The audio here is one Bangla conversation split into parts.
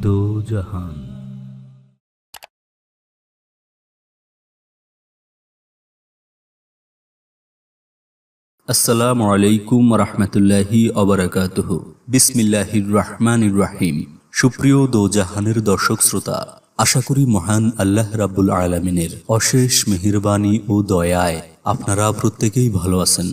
दो जहान। আসসালামু আলাইকুম রহমতুল্লাহি অবরাকাতুহু। বিসমিল্লাহির রহমানির রহিম। সুপ্রিয় দোজাহানের দর্শক শ্রোতা, আশা করি মহান আল্লাহ রাব্বুল আলামিনের অশেষ মেহেরবানি ও দয়ায় আপনারা প্রত্যেকেই ভালো আছেন।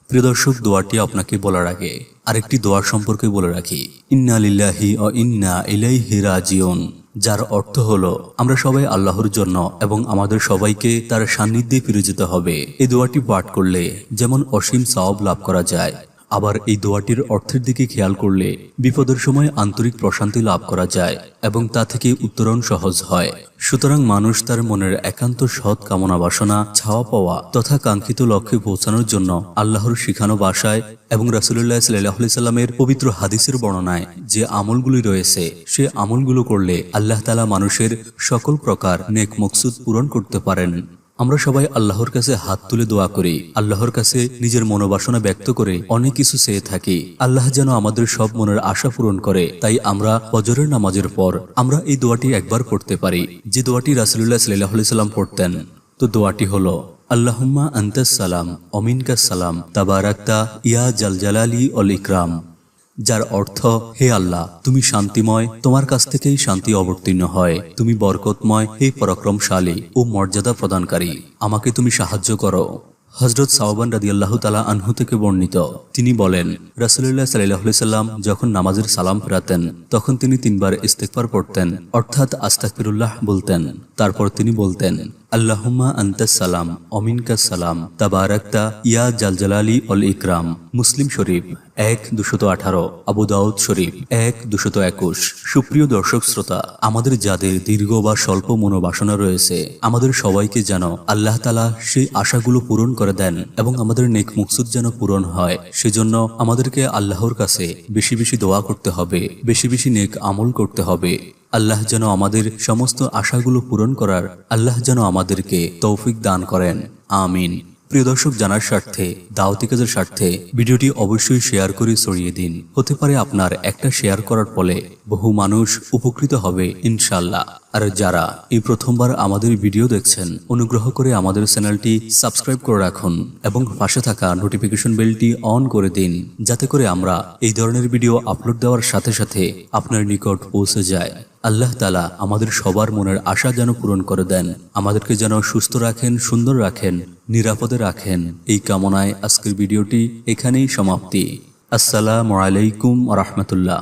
প্রিয় দর্শক, দোয়াটি আপনাকে বলার আগে আরেকটি দোয়া সম্পর্কে বলে রাখি। ইন্না লিল্লাহি ওয়া ইন্না ইলাইহি রাজিউন, যার অর্থ হলো আমরা সবাই আল্লাহর জন্য এবং আমাদের সবাইকে তার সান্নিধ্যে ফিরে যেতে হবে। এই দোয়াটি পাঠ করলে যেমন অসীম সওয়াব লাভ করা যায়, আবার এই দোয়াটির অর্থের দিকে খেয়াল করলে বিপদের সময় আন্তরিক প্রশান্তি লাভ করা যায় এবং তা থেকে উত্তরণ সহজ হয়। সুতরাং মানুষ তার মনের একান্ত সৎ কামনা বাসনা ছাওয়া পাওয়া তথা কাঙ্ক্ষিত লক্ষ্যে পৌঁছানোর জন্য আল্লাহর শিখানো ভাষায় এবং রাসূলুল্লাহ সাল্লাল্লাহু আলাইহি সাল্লামের পবিত্র হাদিসের বর্ণনায় যে আমলগুলি রয়েছে, সে আমলগুলো করলে আল্লাহ তাআলা মানুষের সকল প্রকার নেক মকসুদ পূরণ করতে পারেন। আমরা সবাই আল্লাহর কাছে হাত তুলে দোয়া করি, আল্লাহর কাছে নিজের মনোবাসনা ব্যক্ত করে অনেক কিছু চেয়ে থাকি। আল্লাহ যেন আমাদের সব মনের আশা পূরণ করে। তাই আমরা ফজরের নামাজের পর আমরা এই দোয়াটি একবার পড়তে পারি, যে দোয়াটি রাসূলুল্লাহ সাল্লাল্লাহু আলাইহি সাল্লাম পড়তেন। তো দোয়াটি হলো আল্লাহুম্মা আনতাস সালাম ওয়া মিনকাস সালাম তাবারাকতা ইয়া জাল জালালি ওয়াল ইকরাম, যার অর্থ, হে আল্লাহ, তুমি শান্তিময়, তোমার কাছ থেকেই শান্তি অবতীর্ণ হয়, তুমি বরকতময়, হে পরাক্রমশালী ও মর্যাদা প্রদানকারী, আমাকে তুমি সাহায্য করো। হযরত সাওবান রাদিয়াল্লাহু তাআলা আনহু থেকে বর্ণিত, তিনি বলেন, রাসূলুল্লাহ সাল্লাল্লাহু আলাইহি সাল্লাম যখন নামাজের সালাম ফেরাতেন তখন তিনি 3 বার ইস্তিগফার পড়তেন, অর্থাৎ আস্তাগফিরুল্লাহ বলতেন। তারপর তিনি বলতেন, আল্লাহুম্মা আনতাস সালাম ওয়া মিনকাস সালাম তাবারাকতা ইয়া জাল জালালি ওয়াল ইকরাম। মুসলিম শরীফ 1218, আবু দাউদ শরীফ 1221। সুপ্রিয় দর্শক শ্রোতা, আমাদের যাদের দীর্ঘ বা স্বল্প মনোবাসনা রয়েছে, আমাদের সবাইকে যেন আল্লাহ তাআলা সেই আশাগুলো পূরণ করে দেন এবং আমাদের নেক মকসুদ যেন পূরণ হয়। সেজন্য আমাদেরকে আল্লাহর কাছে বেশি বেশি দোয়া করতে হবে, বেশি বেশি নেক আমল করতে হবে। আল্লাহ যেন আমাদের সমস্ত আশাগুলো পূরণ করার আল্লাহ যেন আমাদেরকে তৌফিক দান করেন, আমিন। প্রিয় দর্শক, জানার স্বার্থে, দাওয়াতি কাজের স্বার্থে ভিডিওটি অবশ্যই শেয়ার করে ছড়িয়ে দিন। হতে পারে আপনার একটা শেয়ার করার ফলে বহু মানুষ উপকৃত হবে ইনশাআল্লাহ। আর যারা এই প্রথমবার আমাদের ভিডিও দেখছেন, অনুগ্রহ করে আমাদের চ্যানেলটি সাবস্ক্রাইব করে রাখুন এবং পাশে থাকা নোটিফিকেশন বেলটি অন করে দিন, যাতে করে আমরা এই ধরনের ভিডিও আপলোড দেওয়ার সাথে সাথে আপনার নিকট পৌঁছে যায়। আল্লাহ তাআলা আমাদের সবার মনের আশা যেন পূরণ করে দেন, আমাদেরকে যেন সুস্থ রাখেন, সুন্দর রাখেন, নিরাপদে রাখেন। এই কামনায় আজকের ভিডিওটি এখানেই সমাপ্তি। আসসালামু আলাইকুম ওয়া রাহমাতুল্লাহ।